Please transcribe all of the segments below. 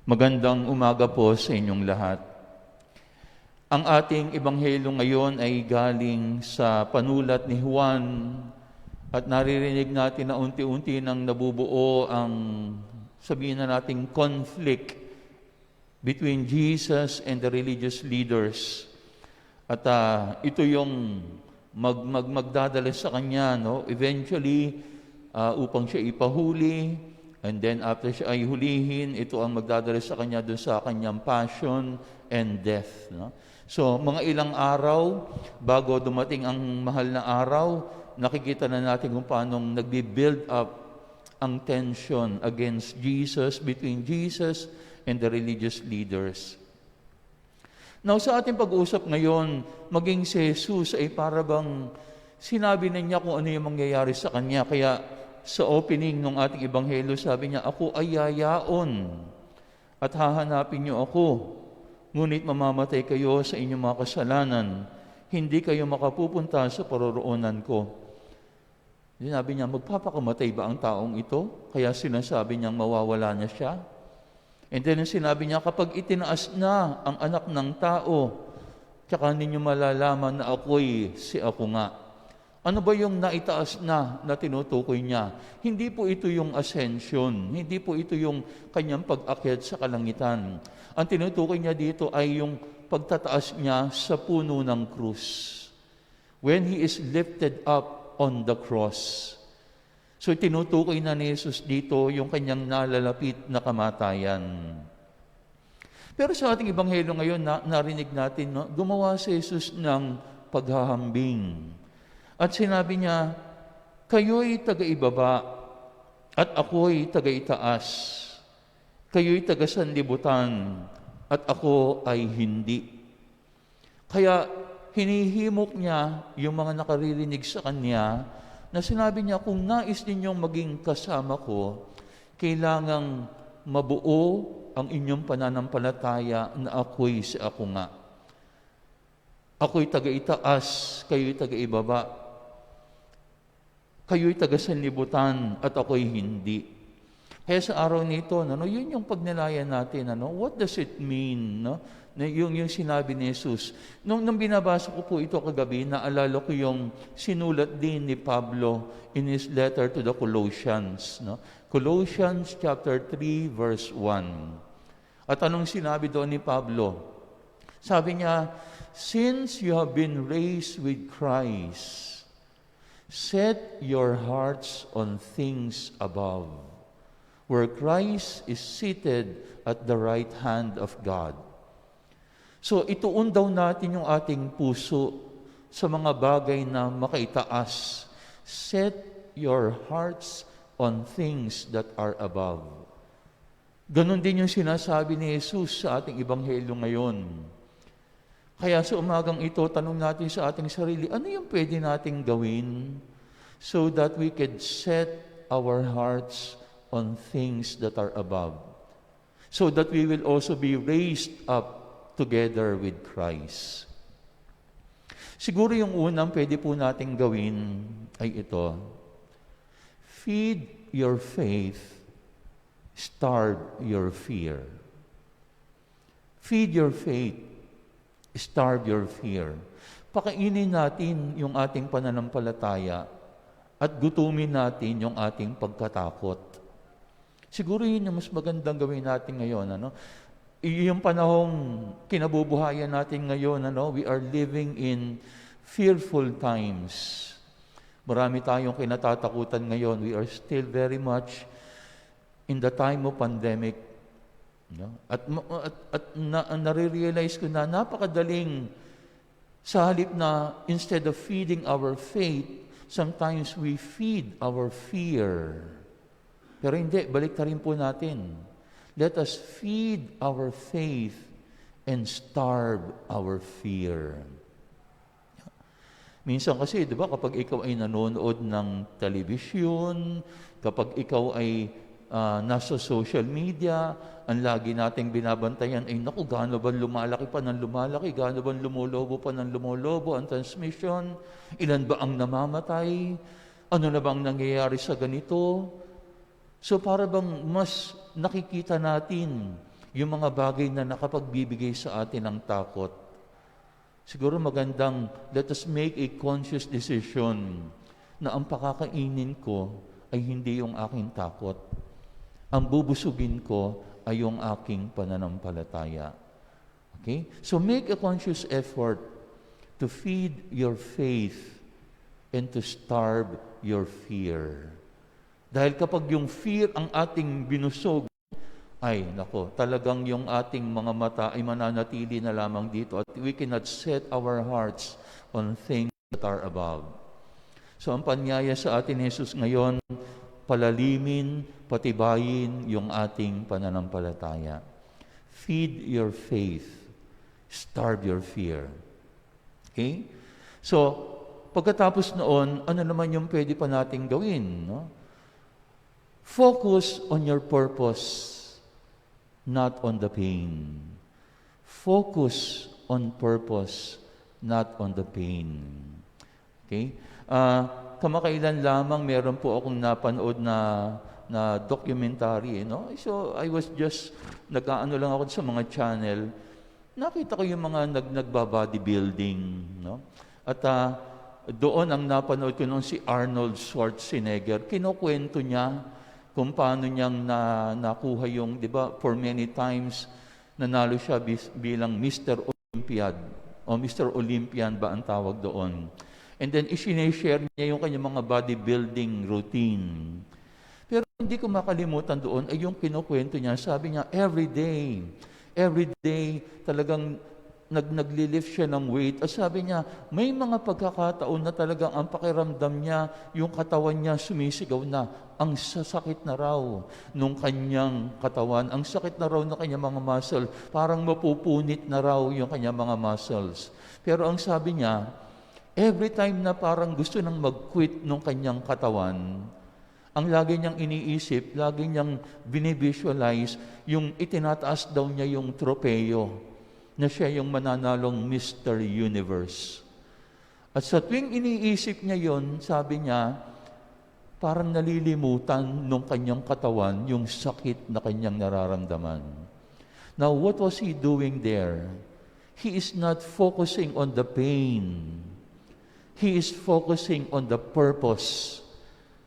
Magandang umaga po sa inyong lahat. Ang ating ebanghelyo ngayon ay galing sa panulat ni Juan at naririnig natin na unti-unti nang nabubuo ang sabihin na nating conflict between Jesus and the religious leaders. At ito yung magdadala sa kanya, no? Eventually, upang siya ipahuli. And then after siya ay hulihin, ito ang magdadala sa kanya doon sa kanyang passion and death. No? So, mga ilang araw, bago dumating ang mahal na araw, nakikita na natin kung paano nagbi-build up ang tension against Jesus, between Jesus and the religious leaders. Now, sa ating pag-uusap ngayon, maging si Jesus ay para bang sinabi na niya kung ano yung mangyayari sa kanya. Kaya, sa opening ng ating ebanghelyo, sabi niya, "Ako ay yayaon at hahanapin niyo ako. Ngunit mamamatay kayo sa inyong mga kasalanan. Hindi kayo makapupunta sa paroroonan ko." Sinabi niya, magpapakamatay ba ang taong ito? Kaya sinasabi niyang mawawala na siya. And then sinabi niya, kapag itinaas na ang anak ng tao, tsaka ninyo malalaman na ako'y si ako nga. Ano ba yung naitaas na tinutukoy niya? Hindi po ito yung ascension. Hindi po ito yung kanyang pag-akyat sa kalangitan. Ang tinutukoy niya dito ay yung pagtataas niya sa puno ng krus. When He is lifted up on the cross. So tinutukoy na ni Jesus dito yung kanyang nalalapit na kamatayan. Pero sa ating ebanghelyo ngayon, narinig natin, no, gumawa si Jesus ng paghahambing. At sinabi niya, kayo'y taga-ibaba at ako'y taga-itaas. Kayo'y taga-sanlibutan at ako ay hindi. Kaya hinihimok niya yung mga nakaririnig sa kanya na sinabi niya, kung nais ninyong maging kasama ko, kailangang mabuo ang inyong pananampalataya na ako'y si ako nga. Ako'y taga-itaas, kayo'y taga-ibaba. Kayo'y taga-sanlibutan at ako'y hindi. Kaya sa araw nito, yun yung pagnilayan natin. What does it mean? Yung sinabi ni Jesus. Nung binabasa ko po ito kagabi, naalala ko yung sinulat din ni Pablo in his letter to the Colossians. Colossians chapter 3, verse 1. At anong sinabi doon ni Pablo? Sabi niya, since you have been raised with Christ, set your hearts on things above, where Christ is seated at the right hand of God. So ituon daw natin yung ating puso sa mga bagay na makaitaas. Set your hearts on things that are above. Ganon din yung sinasabi ni Jesus sa ating ebanghelyo ngayon. Kaya sa umagang ito, tanong natin sa ating sarili, ano yung pwede nating gawin so that we could set our hearts on things that are above? So that we will also be raised up together with Christ. Siguro yung unang pwede po nating gawin ay ito. Feed your faith, starve your fear. Feed your faith, starve your fear. Pakainin natin yung ating pananampalataya at gutumin natin yung ating pagkatakot. Siguro yun yung mas magandang gawin natin ngayon. Yung panahong kinabubuhayan natin ngayon, we are living in fearful times. Marami tayong kinatatakutan ngayon. We are still very much in the time of pandemic. At nare-realize ko na napakadaling sa halip na instead of feeding our faith, sometimes we feed our fear. Pero hindi, balik na rin po natin. Let us feed our faith and starve our fear. Minsan kasi, di ba, kapag ikaw ay nanonood ng telebisyon, kapag ikaw ay nasa social media, ang lagi nating binabantayan ay, naku, gaano ba lumalaki pa ng lumalaki, gaano ba lumulobo pa ng lumulobo ang transmission, ilan ba ang namamatay, ano na bang nangyayari sa ganito? So para bang mas nakikita natin yung mga bagay na nakapagbibigay sa atin ng takot. Siguro magandang let us make a conscious decision na ang pakakainin ko ay hindi yung aking takot. Ang bubusugin ko ay yung aking pananampalataya. Okay? So make a conscious effort to feed your faith and to starve your fear. Dahil kapag yung fear ang ating binusog, ay, nako, talagang yung ating mga mata ay mananatili na lamang dito at we cannot set our hearts on things that are above. So, ang panyaya sa atin, Jesus, ngayon, palalimin, patibayin yung ating pananampalataya. Feed your faith. Starve your fear. Okay? So, pagkatapos noon, ano naman yung pwede pa nating gawin? No? Focus on your purpose, not on the pain. Focus on purpose, not on the pain. Okay? Kamakailan lamang meron po akong napanood na documentary, no? So I was just nag-aano lang ako sa mga channel. Nakita ko yung mga nagba-bodybuilding, no? At doon ang napanood ko nung si Arnold Schwarzenegger, kinukwento niya kung paano niyang nakuha yung, di ba, for many times, nanalo siya bilang Mr. Olympiad, o Mr. Olympian ba ang tawag doon. And then, isineshare niya yung kanyang mga bodybuilding routine. Pero hindi ko makalimutan doon ay yung kinukwento niya, sabi niya, every day, talagang naglilift siya ng weight. At sabi niya, may mga pagkakataon na talagang ang pakiramdam niya, yung katawan niya sumisigaw na, ang sasakit na raw nung kanyang katawan, ang sakit na raw ng kanyang mga muscle, parang mapupunit na raw yung kanyang mga muscles. Pero ang sabi niya, every time na parang gusto nang mag-quit nung kanyang katawan, ang lagi niyang iniisip, lagi niyang binivisualize, yung itinataas daw niya yung tropeyo, na siya yung mananalong Mr. Universe. At sa tuwing iniisip niya yon, sabi niya, parang nalilimutan nung kanyang katawan yung sakit na kanyang nararamdaman. Now, what was he doing there? He is not focusing on the pain. He is focusing on the purpose.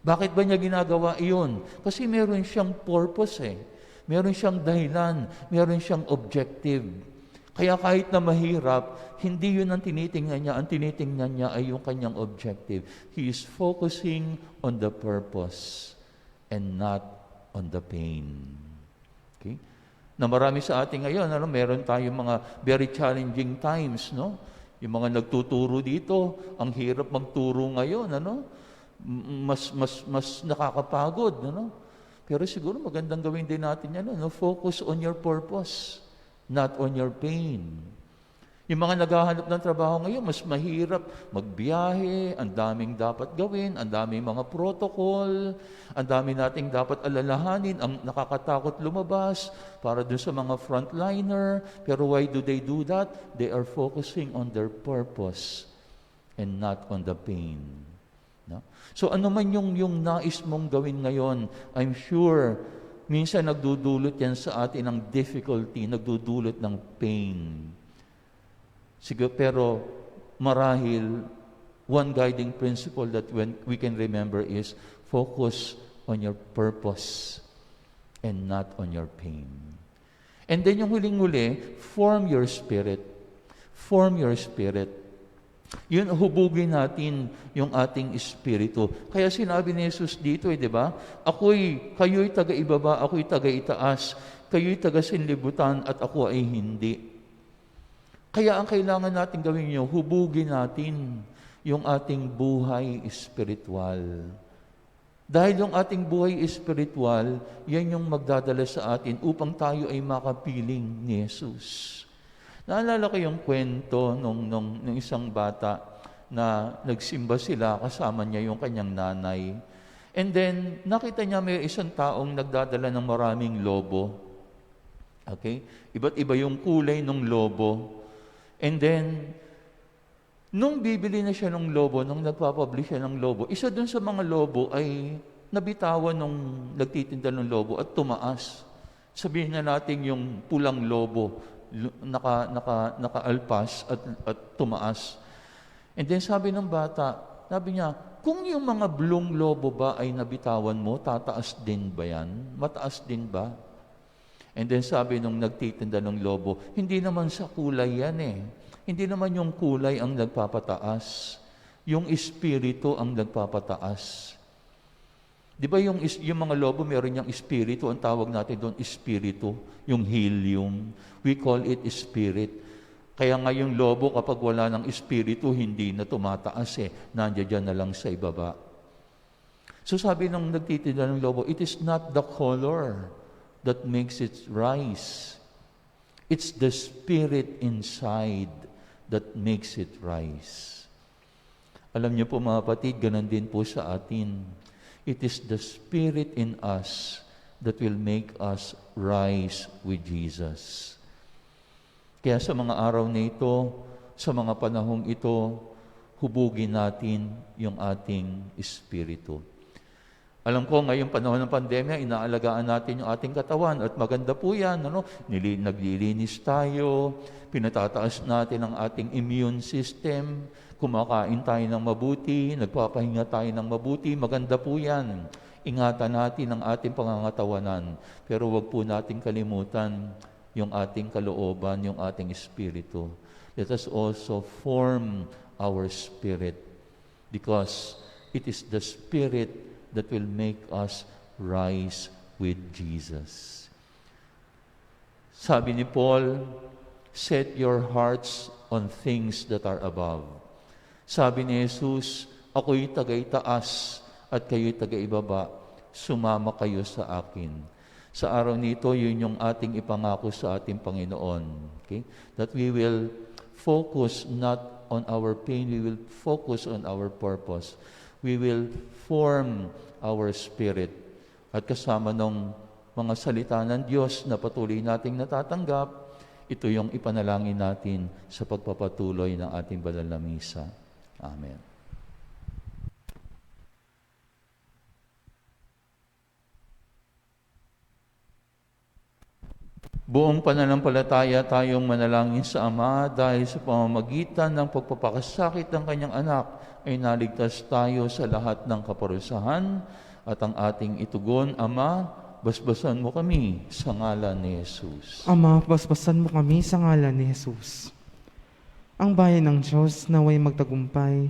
Bakit ba niya ginagawa iyon? Kasi meron siyang purpose eh. Meron siyang dahilan. Meron siyang objective. Kaya kahit na mahirap, hindi yun ang tinitingnan niya. Ang tinitingnan niya ay yung kanyang objective. He is focusing on the purpose and not on the pain. Okay? Na marami sa atin ngayon, meron tayong mga very challenging times, no? Yung mga nagtuturo dito, ang hirap magturo ngayon, mas nakakapagod, Pero siguro magandang gawin din natin yan, Focus on your purpose, not on your pain. Yung mga naghahanap ng trabaho ngayon, mas mahirap magbiyahe, ang daming dapat gawin, ang daming mga protocol, ang dami nating dapat alalahanin, ang nakakatakot lumabas para dun sa mga frontliner. Pero why do they do that? They are focusing on their purpose and not on the pain. No? So ano man yung nais mong gawin ngayon, I'm sure minsan nagdudulot yan sa atin ng difficulty, nagdudulot ng pain. Siguro, pero marahil, one guiding principle that we can remember is focus on your purpose and not on your pain. And then yung huling-huli, form your spirit. Form your spirit. Yun, hubugin natin yung ating espiritu. Kaya sinabi ni Jesus dito, di ba? Kayo'y taga-ibaba, ako'y taga-itaas, kayo'y taga-sinlibutan, at ako ay hindi. Kaya ang kailangan natin gawin nyo, hubugin natin yung ating buhay espiritual. Dahil yung ating buhay espiritual, yan yung magdadala sa atin upang tayo ay makapiling ni Jesus. Naalala ko yung kwento nung isang bata na nagsimba sila, kasama niya yung kanyang nanay. And then, nakita niya may isang taong nagdadala ng maraming lobo. Okay? Iba't iba yung kulay ng lobo. And then, nung bibili na siya ng lobo, nung nagpapublish siya ng lobo, isa dun sa mga lobo ay nabitawan nung nagtitinda ng lobo at tumaas. Sabihin na natin yung pulang lobo, nakaalpas at tumaas. And then sabi ng bata, sabi niya, kung yung mga blong lobo ba ay nabitawan mo, tataas din ba yan? Mataas din ba? And then sabi nung nagtitinda ng lobo, hindi naman sa kulay yan eh. Hindi naman yung kulay ang nagpapataas. Yung espiritu ang nagpapataas. Di ba yung mga lobo, meron yung espiritu, ang tawag natin doon, espiritu, yung helium. We call it spirit. Kaya nga yung lobo, kapag wala ng espiritu, hindi na tumataas eh. Nandiyan na lang sa ibaba. So sabi nung nagtitinda ng lobo, it is not the color that makes it rise. It's the spirit inside that makes it rise. Alam niyo po mga kapatid, ganun din po sa atin. It is the spirit in us that will make us rise with Jesus. Kaya sa mga araw na ito, sa mga panahong ito, hubugin natin yung ating espiritu. Alam ko, ngayong panahon ng pandemya, inaalagaan natin yung ating katawan at maganda po yan. Naglilinis tayo, pinatataas natin ang ating immune system, kumakain tayo ng mabuti, nagpapahinga tayo ng mabuti, maganda po yan. Ingatan natin ang ating pangangatawanan, pero wag po natin kalimutan yung ating kalooban, yung ating espiritu. Let us also form our spirit because it is the spirit that will make us rise with Jesus. Sabi ni Paul, set your hearts on things that are above. Sabi ni Jesus, ako'y tagaitaas at kayo'y tagaibaba, sumama kayo sa akin. Sa araw nito, yun yung ating ipangako sa ating Panginoon. Okay? That we will focus not on our pain, we will focus on our purpose. We will form our spirit. At kasama ng mga salita ng Diyos na patuloy nating natatanggap, ito yung ipanalangin natin sa pagpapatuloy ng ating banal na misa. Amen. Buong pananampalataya tayong manalangin sa Ama dahil sa pamamagitan ng pagpapakasakit ng Kanyang anak ay naligtas tayo sa lahat ng kaparusahan at ang ating itugon, Ama, basbasan mo kami sa ngalan ni Jesus. Ama, basbasan mo kami sa ngalan ni Jesus. Ang bayan ng Diyos naway magtagumpay